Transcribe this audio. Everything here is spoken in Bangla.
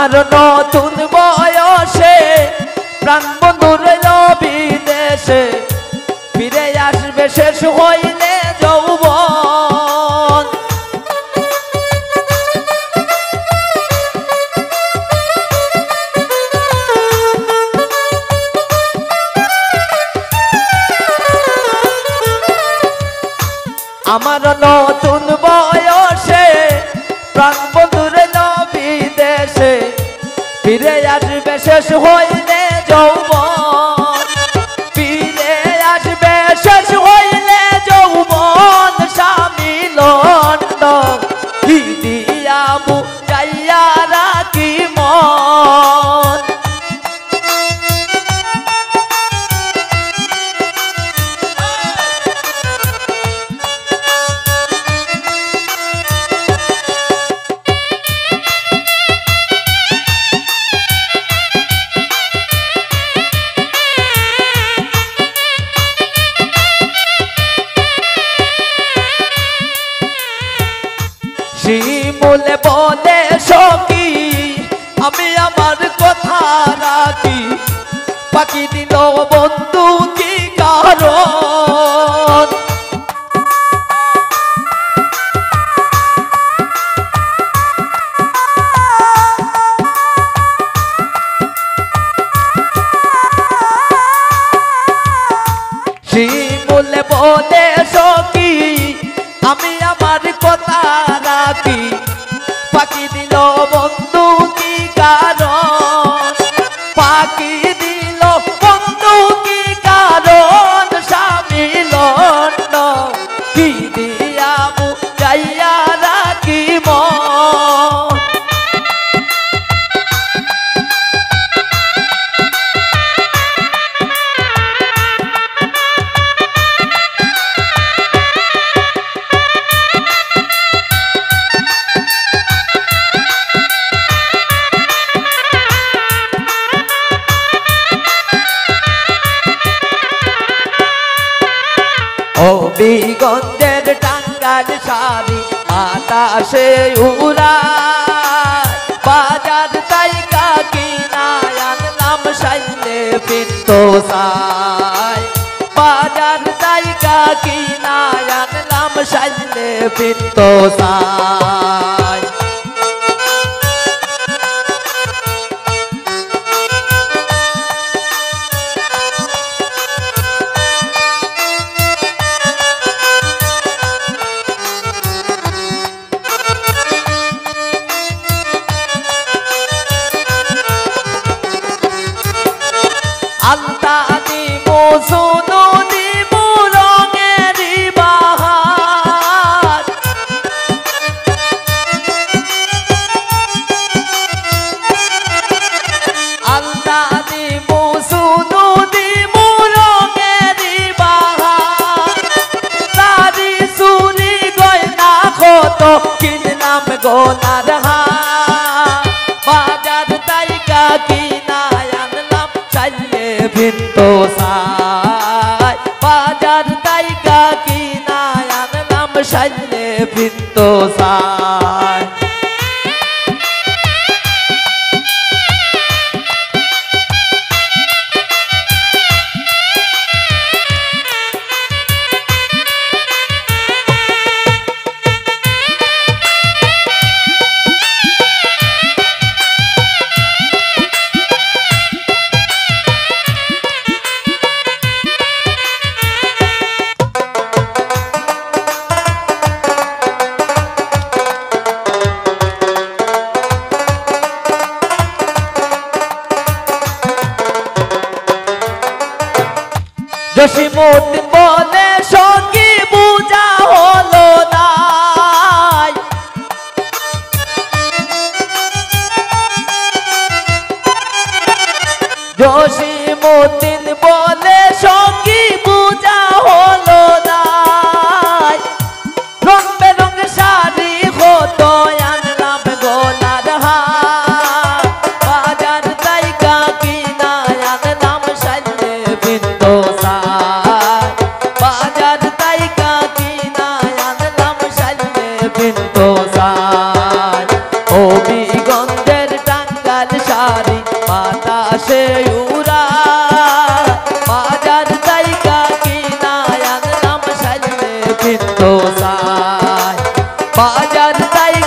আমার নতুন বয়সে প্রাণ বন্ধু রইল বিদেশে ফিরে আসবে শেষ হইলে যৌবন আমার নতুন বয়সে প্রাণ বন্ধু রইল বিদেশে ফিরে আসবে শেষ হইলে যৌবন ফিরে আসবে শেষ হইলে যৌবন স্বামী লন্ডন কি দিয়া বুঝাইয়া রাখি মন শিমুলে বলে সখী আমি আমার কথা রাখি বাকি দিল বন্ধু কি কারণ শিমুলে বলে সখী আমি আমার কথা রাখি পাখি দিল বন্ধু কি কারণ পাখি দিল বন্ধু কি কারণ স্বামী লন্ডন কি দিয়া বুঝাইয়া রাখি মন হবিগঞ্জের টাঙ্গাইল শাড়ি আকাশে উড়ায় বাজার তাইকা কিনায় আনলাম সাইলে পিন্তো সাই বাজার তাইকা কিনায় আনলাম সাইলে পিন্তো সাই আলতা দিমু সোনো দিমু রঙেরি বাহার আলতা দিমু সোনো দিমু রঙেরি বাহার সারি সুরি গয়না কত কিনলাম গোনার হার বাজার তাইকা কিনায় আনলাম চাইলে পিন্তো সাই বাজার তাইকা কিনায় আনলাম সাইলে পিন্তো সাই জসিমউদ্দিন বলে সখী বুঝা হলো নাই জসিমউদ্দিন বলে সখী বুঝা হলো নাই রং বেরং শাড়ি কত আনলাম গোলার হার বাজার তাইকা কিনায় আনলাম সাইলে পিন্তো সাই বাজার তাইকা কিনায় আনলাম সাইলে পিন্তো সাই হবিগঞ্জের টাঙ্গাইল বাজার যাই